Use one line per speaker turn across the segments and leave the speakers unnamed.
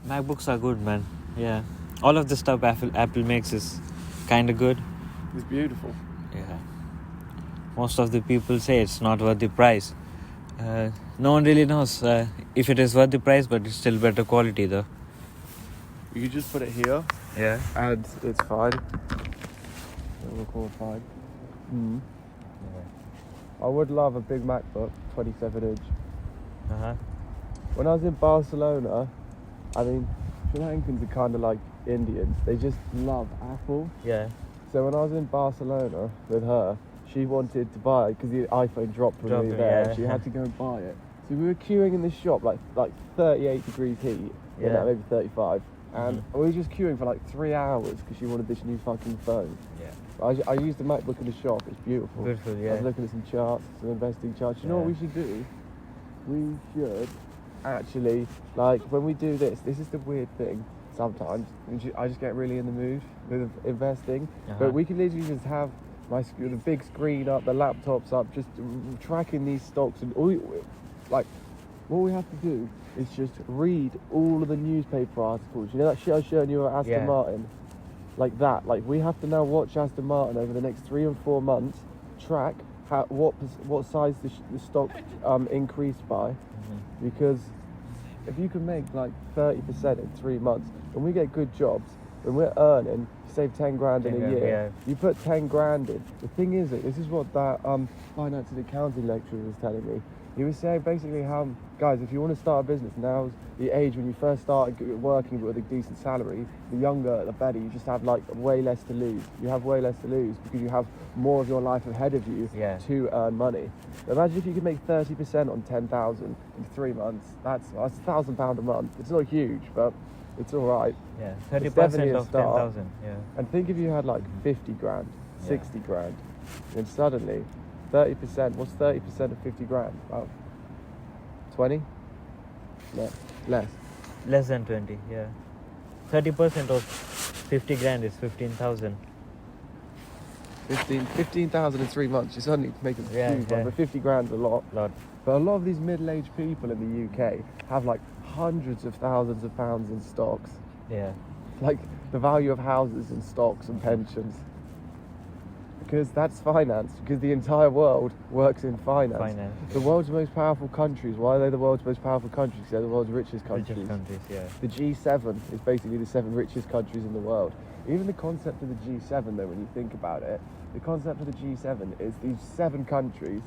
MacBooks are good, man. Yeah. All of the stuff Apple makes is kind of good.
It's beautiful.
Yeah. Most of the people say it's not worth the price. No one really knows if it is worth the price, but it's still better quality though.
You could just put it here.
Yeah.
And it's fine. It will record fine. I would love a big MacBook, 27-inch.
Uh-huh.
When I was in Barcelona, I mean, Sri Lankans are kind of like Indians. They just love Apple.
Yeah.
So when I was in Barcelona with her, she wanted to buy it because the iPhone dropped when we were there.
Yeah.
She had to go and buy it. So we were queuing in the shop, like 38 degrees heat, maybe 35. And we were just queuing for like 3 hours because she wanted this new fucking phone.
Yeah.
I used the MacBook in the shop. It's beautiful.
Beautiful, yeah.
I was looking at some charts, some investing charts. You know what we should do? We should actually, like, when we do this is the weird thing sometimes. I just get really in the mood with investing. But we can literally just have the big screen up, the laptops up, just tracking these stocks. And what we have to do is just read all of the newspaper articles. You know that shit I was showing you at Aston Martin? Like that. Like, we have to now watch Aston Martin over the next 3 and 4 months, track what size the stock increased by, because if you can make like 30% in 3 months, when we get good jobs, when we're earning, save 10 grand in a year, you put 10 grand in. The thing is that this is what that finance and accounting lecturer was telling me. He was saying basically how, guys, if you want to start a business, now's the age when you first start working with a decent salary. The younger, the better. You just have like way less to lose. You have way less to lose because you have more of your life ahead of you to earn money. Imagine if you could make 30% on 10,000 in 3 months. That's £1,000 a month. It's not huge, but it's all right.
Yeah, 30% of 10,000. Yeah.
And think if you had like 50 grand, 60 grand, and suddenly 30%, what's 30% of 50 grand? About 20? No, less.
Less than 20, yeah. 30% of 50 grand is 15,000.
15,000 in 3 months. You suddenly make a huge one, but 50 grand's a lot. But a lot of these middle-aged people in the UK have like hundreds of thousands of pounds in stocks.
Yeah.
Like the value of houses and stocks and pensions. Because that's finance, because the entire world works in finance. The world's most powerful countries, why are they the world's most powerful countries? They're the world's richest countries. The G7 is basically the 7 richest countries in the world. Even the concept of the G7 though, when you think about it, the concept of the G7 is these 7 countries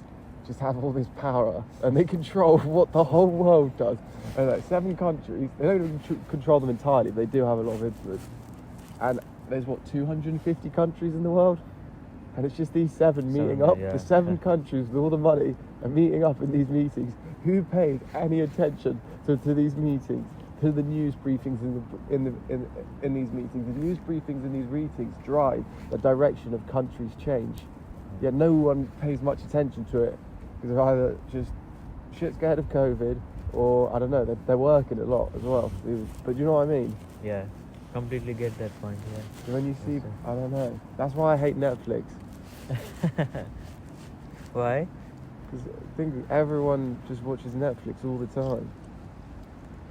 just have all this power and they control what the whole world does. And like 7 countries, they don't even control them entirely, but they do have a lot of influence. And there's 250 countries in the world? And it's just these 7 meeting up. The 7 countries with all the money are meeting up in these meetings. Who paid any attention to these meetings, to the news briefings in these meetings? The news briefings in these meetings drive the direction of countries' change. Yet no one pays much attention to it because they're either just shit scared of COVID, or I don't know, they're working a lot as well. But you know what I mean?
Yeah. Completely get that point,
So when you see, I don't know. That's why I hate Netflix.
Why?
Because I think everyone just watches Netflix all the time.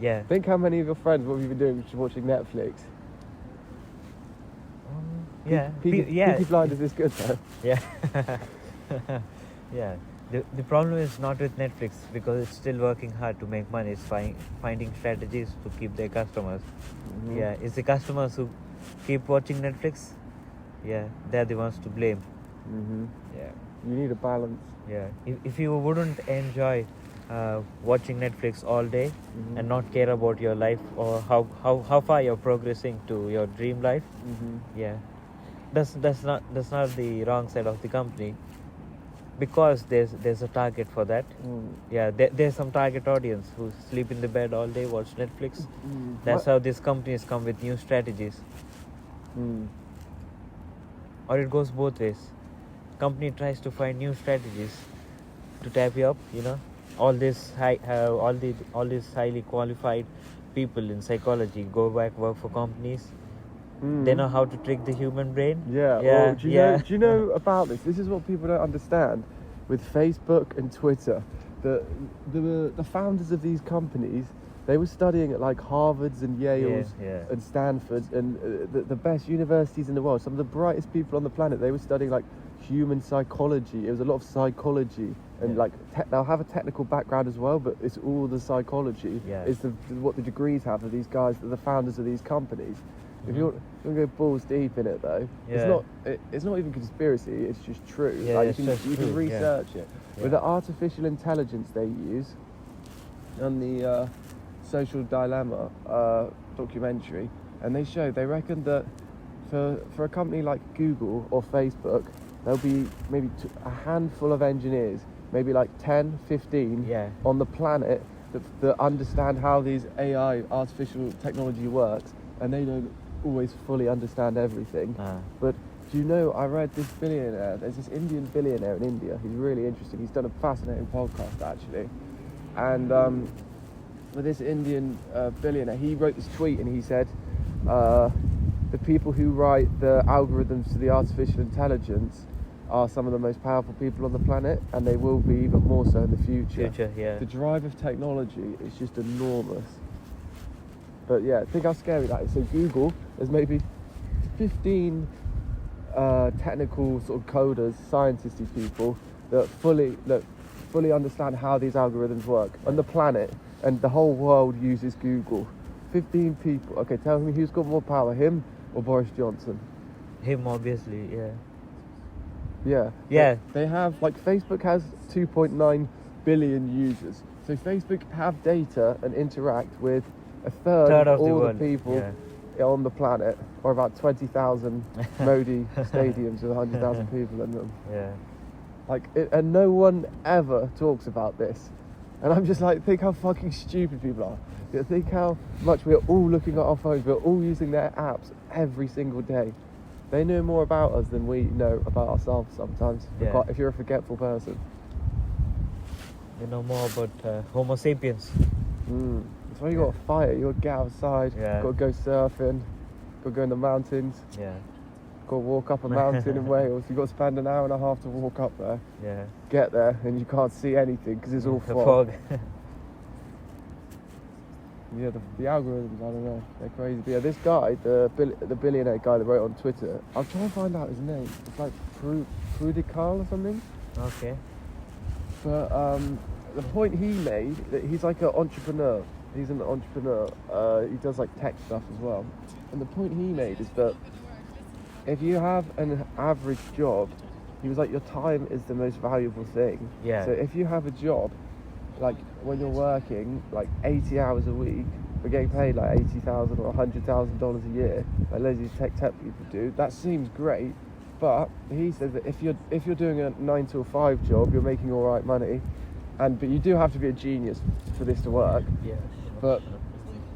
Yeah.
Think how many of your friends, what have you been doing, just watching Netflix? Peaky Blinders is good though.
Yeah. Yeah. The problem is not with Netflix because it's still working hard to make money. It's finding strategies to keep their customers. Yeah, it's the customers who keep watching Netflix. Yeah, they're the ones to blame. Yeah.
You need a balance.
Yeah. If you wouldn't enjoy watching Netflix all day and not care about your life or how far you're progressing to your dream life, yeah, that's not the wrong side of the company. Because there's a target for that. Yeah, there's some target audience who sleep in the bed all day, watch Netflix. That's how these companies come with new strategies. Or it goes both ways. Company tries to find new strategies to tap you up. You know, all these highly qualified people in psychology go back work for companies. They know how to trick the human brain.
Well, do you know about this? This is what people don't understand with Facebook and Twitter. The founders of these companies, They were studying at like Harvard's and Yale's
Yeah.
and Stanford's and the best universities in the world. Some of the brightest people on the planet. They were studying like human psychology. It was a lot of psychology and like they'll have a technical background as well, but it's all the psychology.
Yeah.
It's what the degrees have of these guys, the founders of these companies. If you want to go balls deep in it though, it's not even conspiracy. It's just true.
Yeah,
like
it's
you
just
can
true,
research it with the artificial intelligence they use on the Social Dilemma documentary, and they reckon that for a company like Google or Facebook, there'll be maybe a handful of engineers, maybe like 10, 15 on the planet that understand how these AI, artificial technology works, and they don't always fully understand everything. But do you know, I read this billionaire, there's this Indian billionaire in India, he's really interesting, he's done a fascinating podcast actually, and with this Indian billionaire, he wrote this tweet and he said, the people who write the algorithms to the artificial intelligence are some of the most powerful people on the planet, and they will be even more so in the future. The drive of technology is just enormous. But yeah, think how scary that is. So Google, there's maybe 15 technical sort of coders, scientisty people that fully understand how these algorithms work on the planet, and the whole world uses Google. 15 people. Okay, tell me who's got more power, him or Boris Johnson?
Him, obviously,
Yeah. They have, like, Facebook has 2.9 billion users. So Facebook have data and interact with a third of all the people on the planet, or about 20,000 Modi stadiums with 100,000 people in them. And no one ever talks about this. And I'm just like, think how fucking stupid people are. Think how much we're all looking at our phones, we're all using their apps every single day. They know more about us than we know about ourselves sometimes, if you're a forgetful person.
You know more about Homo sapiens.
That's why you got to fight it. You got to get outside, got to go surfing, got to go in the mountains. Got to walk up a mountain in Wales. You've got to spend an hour and a half to walk up there. Get there, and you can't see anything because it's all fog. The algorithms, I don't know, they're crazy. But this guy, the billionaire guy that wrote on Twitter, I'll try and find out his name. It's like Prudikal or something.
Okay.
But the point he made, that he's like an entrepreneur. He's an entrepreneur. He does like tech stuff as well. And the point he made is that if you have an average job, he was like, your time is the most valuable thing. So if you have a job, like when you're working like 80 hours a week, we're getting paid like $80,000 or $100,000 a year, like loads of these tech people do. That seems great, but he says that if you're doing a 9 to 5 job, you're making all right money, but you do have to be a genius for this to work. But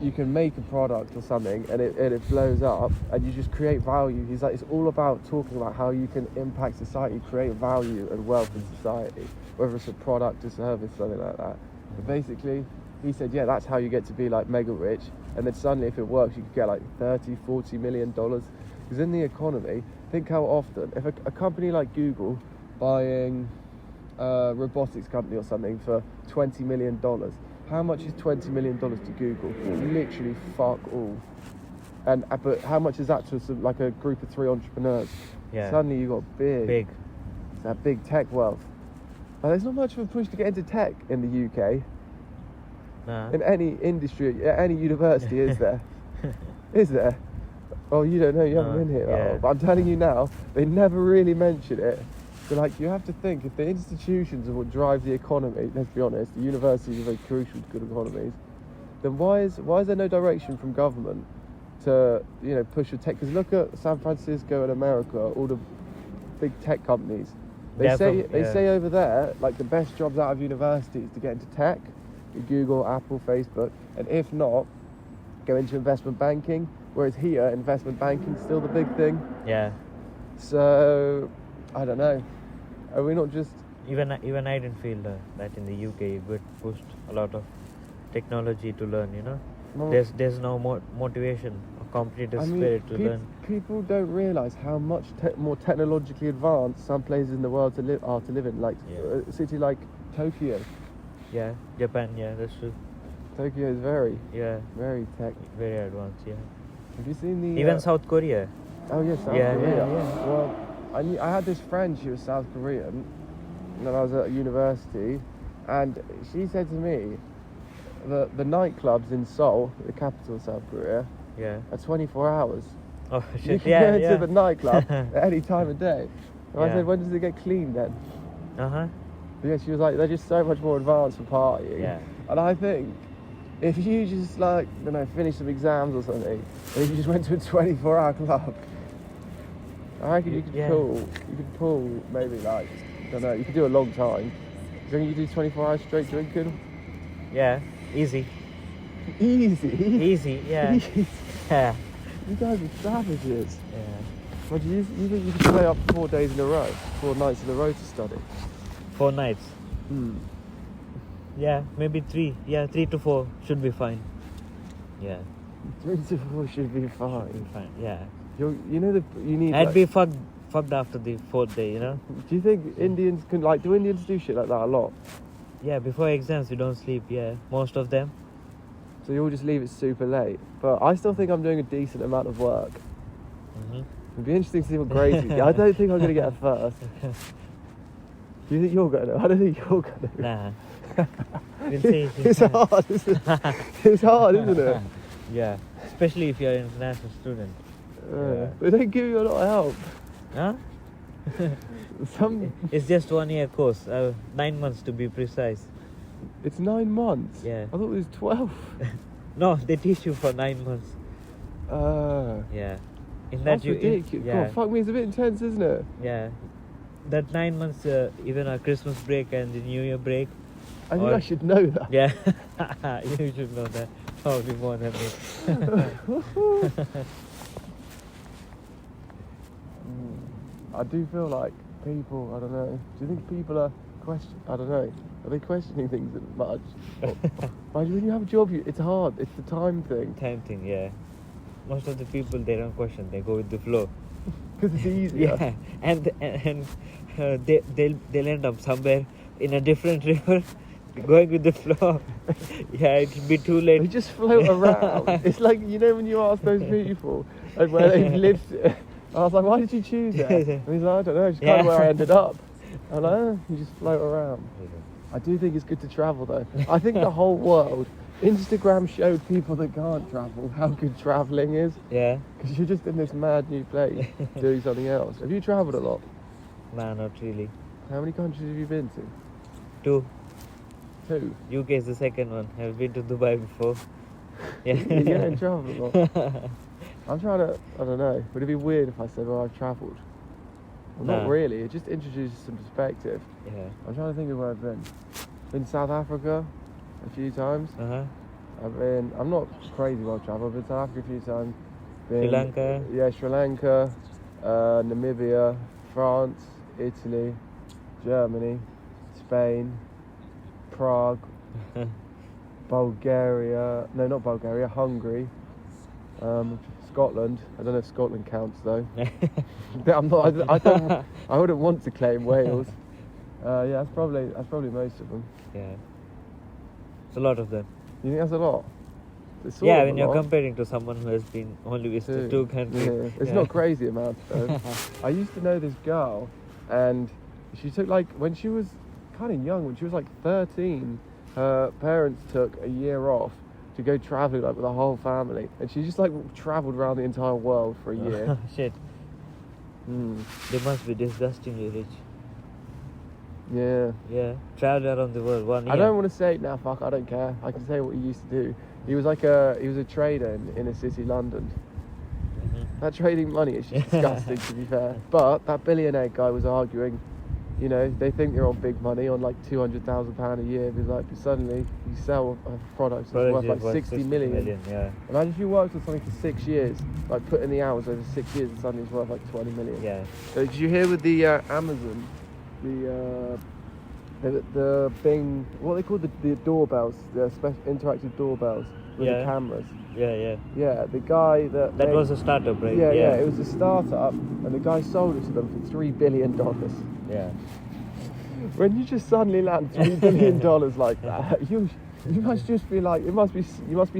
you can make a product or something, and it blows up, and you just create value. He's like, it's all about talking about how you can impact society, create value and wealth in society, whether it's a product, a service, something like that. But basically, he said, that's how you get to be like mega rich, and then suddenly if it works, you could get like 30, 40 million dollars. Because in the economy, think how often, if a company like Google buying a robotics company or something for $20 million, how much is $20 million to Google? Literally fuck all. But how much is that to like a group of 3 entrepreneurs? Suddenly you got big. It's that big tech wealth. But there's not much of a push to get into tech in the UK. In any industry, any university, is there? Is there? Oh, you don't know, you haven't been here. But I'm telling you now, they never really mention it. So like, you have to think, if the institutions are what drive the economy, let's be honest, the universities are very crucial to good economies, then why is there no direction from government to, push a tech? Because look at San Francisco and America, all the big tech companies. They say over there, like, the best jobs out of university is to get into tech, Google, Apple, Facebook, and if not, go into investment banking. Whereas here, investment banking is still the big thing. So I don't know. Are we not just...
Even I didn't feel that in the UK you get pushed a lot of technology to learn, There's no more motivation or competitive spirit to learn.
People don't realise how much more technologically advanced some places in the world are to live in. Like a city like Tokyo.
Japan, that's true.
Tokyo is very,
Yeah,
very tech.
very advanced. Yeah.
Have you seen the...
Even South Korea.
Oh, yes, South
Yeah,
Korea.
yeah, yeah.
Well, I had this friend, she was South Korean, when I was at university, and she said to me that the nightclubs in Seoul, the capital of South Korea,
Yeah.
are 24 hours.
Oh
You
shit.
can
Yeah,
go
yeah.
into the nightclub at any time of day. And I
Yeah.
said, when does it get cleaned then?
Uh-huh.
But yeah, she was like, they're just so much more advanced for partying.
Yeah.
And I think if you just like, I don't know, finish some exams or something, and you just went to a 24-hour club, I reckon you could
Yeah.
pull maybe like, I don't know, you could do a long time. Do you think you could do 24 hours straight drinking?
Yeah. Easy.
Easy.
Easy. Yeah. Yeah.
You guys are savages.
Yeah.
What do you think you could stay up 4 days in a row, 4 nights in a row to study?
4 nights.
Hmm.
Yeah. Maybe 3. Yeah. 3 to 4 should be fine. Yeah.
3 to 4 should be
Should be
fine.
fine. Yeah.
You need.
I'd
like-
be fucked after the 4th day. You know.
Do you think Indians can do Indians do shit like that a lot?
Yeah. Before exams, you don't sleep. Yeah. Most of them.
So you all just leave it super late. But I still think I'm doing a decent amount of work.
Mm-hmm.
It'd be interesting to see what grades we get. I don't think I'm going to get a first. Do you think you're going to? I don't think you're going to.
Nah. We'll see.
It's hard, isn't it? It's hard, isn't it?
Yeah. Especially if you're an international student. Yeah.
They don't give you a lot of help.
Huh?
Some.
It's just 1 year course. 9 months to be precise.
It's 9 months.
Yeah.
I thought it was 12.
No, they teach you for 9 months. Yeah. In
That's
that you.
ridiculous.
Yeah.
God, fuck me, it's a bit intense, isn't it?
Yeah. That 9 months, even our Christmas break and the New Year break.
I think
Or-
I should know that.
Yeah. You should know that. Probably more than me.
I do feel like people, I don't know. Do you think people are I don't know. Are they questioning things that much? Mind you, when you have a job, it's hard. It's the time thing.
Time thing, yeah. Most of the people, they don't question. They go with the flow.
Because it's easier.
Yeah. And they'll end up somewhere in a different river. Going with the flow. Yeah, it'll be too
They
late.
just float around. It's like, you know, when you ask those people like, where they've lived. I was like, why did you choose that? And he's like, I don't know, it's kind of
Yeah.
where I ended up. I'm like, oh, you just float around. I do think it's good to travel though. I think the whole world, Instagram showed people that can't travel how good travelling is.
Yeah.
Because you're just in this mad new place doing something else. Have you travelled a lot?
Nah, not really.
How many countries have you been to?
2.
2.
UK is the second one. I've been to Dubai before. Yeah.
You're getting travelled a lot. I'm trying to, I don't know, would it be weird if I said, well, I've travelled? Well, not
No.
really, it just introduces some perspective.
Yeah.
I'm trying to think of where I've been. Been to South Africa a few times.
Uh-huh.
I'm not crazy well travelled, I've been to South Africa a few times.
Sri Lanka.
Yeah, Sri Lanka, Namibia, France, Italy, Germany, Spain, Prague, Bulgaria, no, not Bulgaria, Hungary, Scotland. I don't know if Scotland counts though. I'm not. I wouldn't want to claim Wales. Yeah, that's probably most of them.
Yeah. It's a lot of them.
You think that's a lot? It's sort
Yeah,
of
when
a
you're
lot.
comparing to someone who has been only visited 2 countries.
Yeah. It's
Yeah.
not crazy amounts though. I used to know this girl, and she took when she was kind of young, when she was like 13, her parents took a year off to go travelling with the whole family, and she just travelled around the entire world for a year.
Shit.
Mm.
They must be disgustingly rich.
Yeah.
Yeah. Travel around the world 1 year.
I don't want to say it now. Fuck, I don't care. I can say what he used to do. He was a trader in inner city London.
Mhm.
That trading money is just disgusting, to be fair. But that billionaire guy was arguing, you know, they think they're on big money, on £200,000 a year. But suddenly you sell a product that's worth
Product is
60 million.
Yeah.
Imagine if you worked on something for 6 years, put in the hours over 6 years, and suddenly it's worth 20 million.
Yeah.
Did you hear with the Amazon, the thing, what they call the doorbells, the special interactive doorbells with the
Yeah.
cameras?
Yeah.
Yeah, the guy that
That
made-
was a startup, right?
yeah, it was a startup, and the guy sold it to them for $3 billion.
Yeah.
When you just suddenly land $3 billion like that, You must just be like, you must be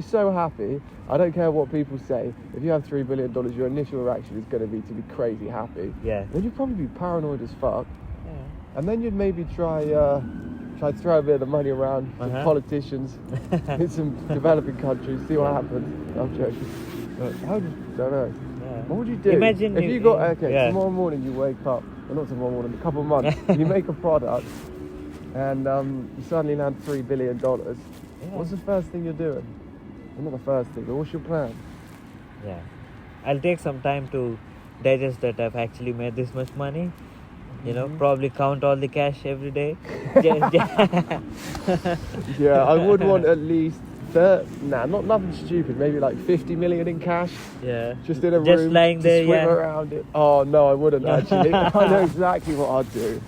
so happy. I don't care what people say. If you have $3 billion, your initial reaction is going to be crazy happy.
Yeah.
Then you'd probably be paranoid as fuck.
Yeah.
And then you'd maybe try to throw a bit of the money around some politicians in some developing countries, see what happens. I'm joking. But I don't know.
Yeah.
What would you do?
Imagine
if you got tomorrow morning you wake up, well, not tomorrow morning, a couple of months, you make a product, and you suddenly land $3 billion. What's the first thing you're doing? Well, not the first thing, but what's your plan?
Yeah. I'll take some time to digest that I've actually made this much money. You know, probably count all the cash every day.
Yeah, I would want at least nothing stupid. Maybe like 50 million in cash.
Yeah.
Just in a room.
Just lying
to
there,
swim around it. Oh no, I wouldn't actually. I know exactly what I'd do.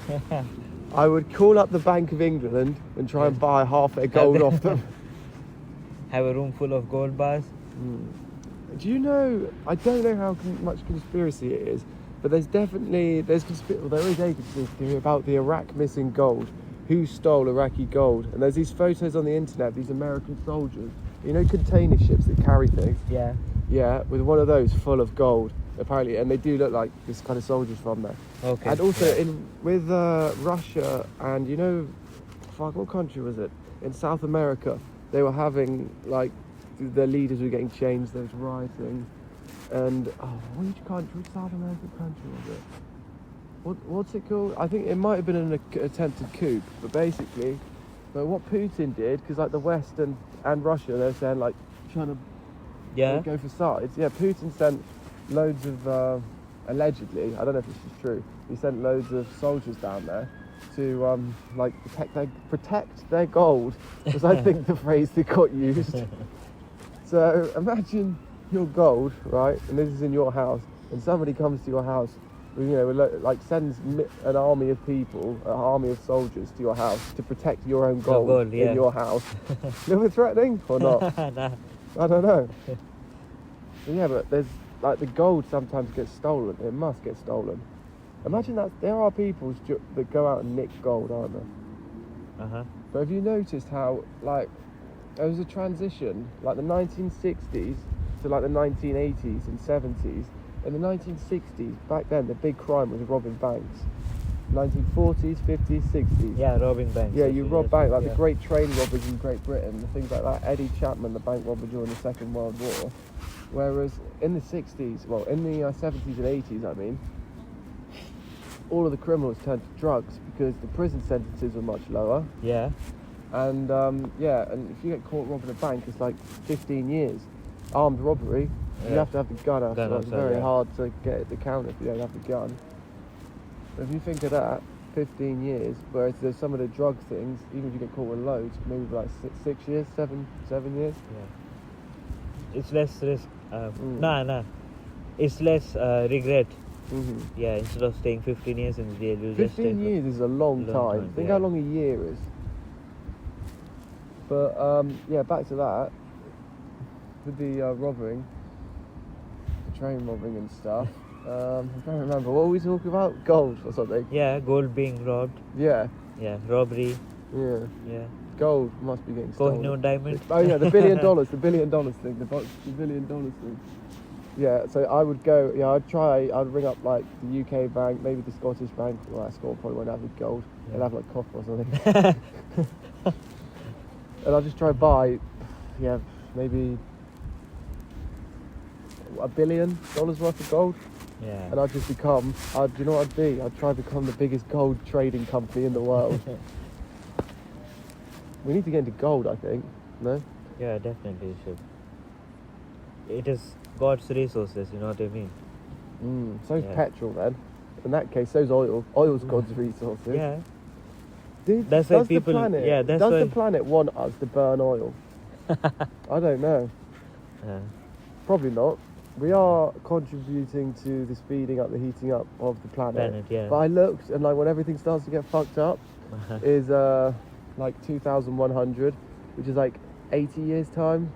I would call up the Bank of England and try and buy half their gold off them.
Have a room full of gold bars.
Do you know? I don't know how much conspiracy it is, but there is a conspiracy theory about the Iraq missing gold. Who stole Iraqi gold? And there's these photos on the internet, these American soldiers, you know, container ships that carry things.
Yeah.
Yeah, with one of those full of gold, apparently, and they do look like this kind of soldiers from there.
Okay.
And also with Russia and, you know, what country was it? In South America, they were having, like, their leaders were getting changed, there was rioting. And, which South American country was it? What's it called? I think it might have been an attempted coup, but basically, what Putin did, because like the West and Russia, they're saying like trying to go for sides. Yeah, Putin sent loads of allegedly, I don't know if this is true. He sent loads of soldiers down there to protect their gold, was I think the phrase that got used. So imagine your gold, right, and this is in your house, and somebody comes to your house. You know, like sends an army of people, an army of soldiers to your house to protect your own gold in your house. A little bit threatening or not?
Nah.
I don't know. Yeah, but there's like the gold sometimes gets stolen. It must get stolen. Imagine that there are people that go out and nick gold, aren't there? But have you noticed how like there was a transition, like the 1960s to like the 1980s and 70s? In the 1960s, back then, the big crime was robbing banks. 1940s, 50s, 60s.
Yeah, robbing banks.
Yeah, you rob banks, like the great train robbers in Great Britain, things like that. Eddie Chapman, the bank robber during the Second World War. Whereas in the 60s, well, in the 70s and 80s, I mean, all of the criminals turned to drugs because the prison sentences were much lower.
Yeah.
And, and if you get caught robbing a bank, it's like 15 years. Armed robbery. You have to have the gun out, so it's very hard to get at the counter if you don't have the gun. But if you think of that, 15 years, whereas there's some of the drug things, even if you get caught with loads, maybe like 6 years, 7 years.
Yeah. It's less risk. It's less regret. Yeah, instead of staying 15 years in jail, you just
15 years is a long time. Think how long a year is. But back to that. With the robbing. Train robbing and stuff. I'm trying to remember. What were we talking about? Gold or something?
Yeah, gold being robbed.
Yeah.
Yeah, robbery.
Yeah.
Yeah.
Gold must be getting stolen.
Kohinoor diamond.
Oh yeah, the $1 billion, the $1 billion thing, the $1 billion thing. Yeah, so I would go. Yeah, I'd ring up like the UK bank, maybe the Scottish bank. Well, Scotland probably won't have the gold.
Yeah.
They'll have like copper or something. And I'll just try and buy. Yeah, maybe $1 billion worth of gold.
Yeah.
And I'd just become, do you know what I'd be? I'd try to become the biggest gold trading company in the world. We need to get into gold, I think. No?
Yeah, definitely you should. It is God's resources, you know what I mean?
So's petrol then. In that case, so's oil. Oil's God's resources.
Yeah.
Dude,
that's why people.
Does the planet want us to burn oil? I don't know. Probably not. We are contributing to the speeding up, the heating up of the planet.
Yeah.
But I looked, and like when everything starts to get fucked up, is like 2100, which is like 80 years time.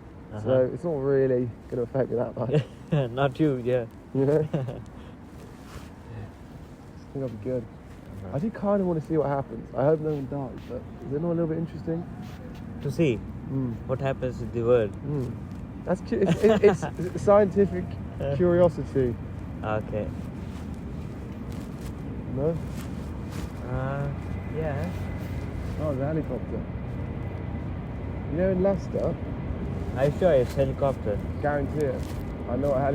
So it's not really going to affect me that much.
Not you, yeah.
You know? I think I'll be good. I do kind of want to see what happens. I hope no one dies, but is it not a little bit interesting?
To see? what happens in the world.
That's it's scientific curiosity.
Okay.
No?
Yeah.
Oh, the helicopter. You know, in Leicester,
I'm sure it's helicopter.
guarantee it. I know what I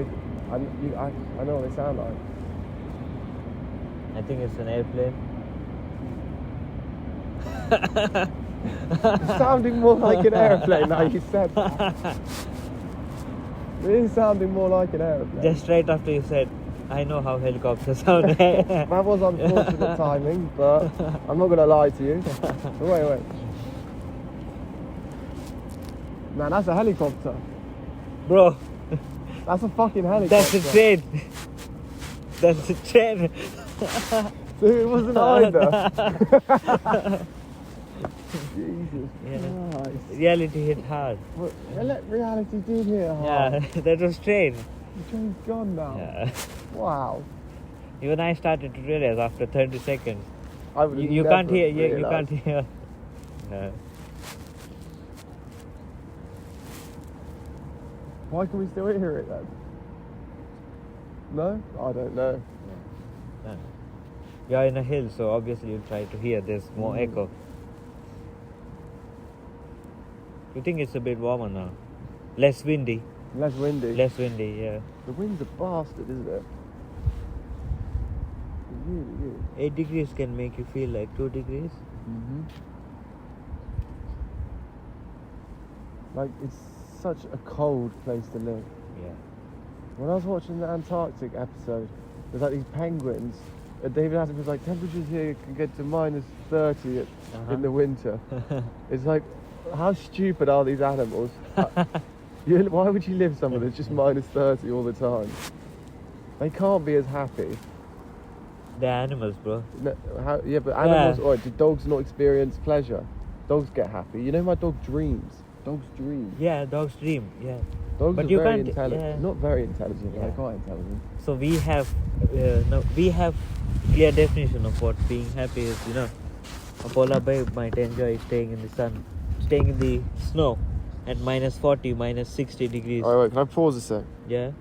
know what they sound like.
I think it's an airplane.
It's sounding more like an airplane now you said that. It is sounding more like an airplane.
Just right after you said, I know how helicopters sound.
That was unfortunate timing, but I'm not going to lie to you. Wait. Man, that's a helicopter.
Bro,
That's a fucking helicopter.
that's a train. That's a train.
Dude, it wasn't either. Jesus Christ.
Reality hit hard.
What, reality did hit hard.
Yeah, that was train.
The train's gone now.
Yeah.
Wow.
Even I started to realize after 30 seconds.
I would
You can't hear. You can't hear. Yeah.
Why can we still hear it then? No? I don't know.
Yeah. You're in a hill, so obviously you try to hear. There's more echo. You think it's a bit warmer now? Less windy.
Less windy.
Less windy, yeah.
The wind's a bastard, isn't it? It really is.
8 degrees can make you feel like 2 degrees.
Like, it's such a cold place to live.
Yeah.
When I was watching the Antarctic episode, there's like these penguins. David Attenborough was like, temperatures here can get to minus 30 in the winter. It's like, how stupid are these animals? Why would you live somewhere that's just minus 30 all the time? They can't be as happy.
They're animals, bro.
No, but animals, or do dogs not experience pleasure? Dogs get happy. You know, my dog dreams. Dogs dream.
Yeah, dogs dream, yeah.
Dogs
But
are
you
very
can't-
intelligent.
yeah.
Not very intelligent, but
Yeah.
they're quite intelligent.
So we have clear definition of what being happy is, you know. A polar bear might enjoy staying in the sun, staying in the snow at minus 40, minus 60 degrees.
Alright, wait, can I pause a sec?
Yeah.